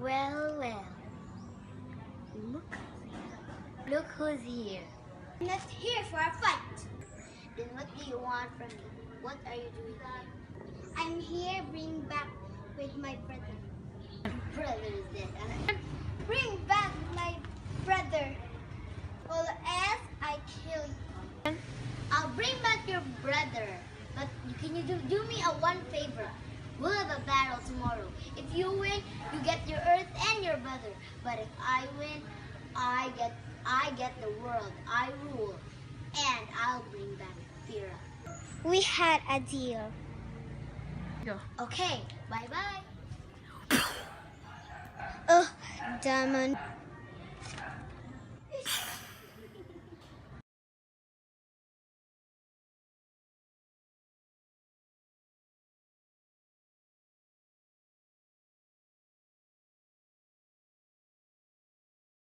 Well, well. Look who's here. I'm not here for a fight. Then what do you want from me? What are you doing here? I'm here bring back with my brother. Brother is dead. Bring back my brother. Or else I kill you. I'll bring back your brother. But can you do me a one favor? We'll have a battle tomorrow. If you win, you get your earth and your brother. But if I win, I get the world. I rule. And I'll bring back Fira. We had a deal. Okay, bye-bye. Diamond.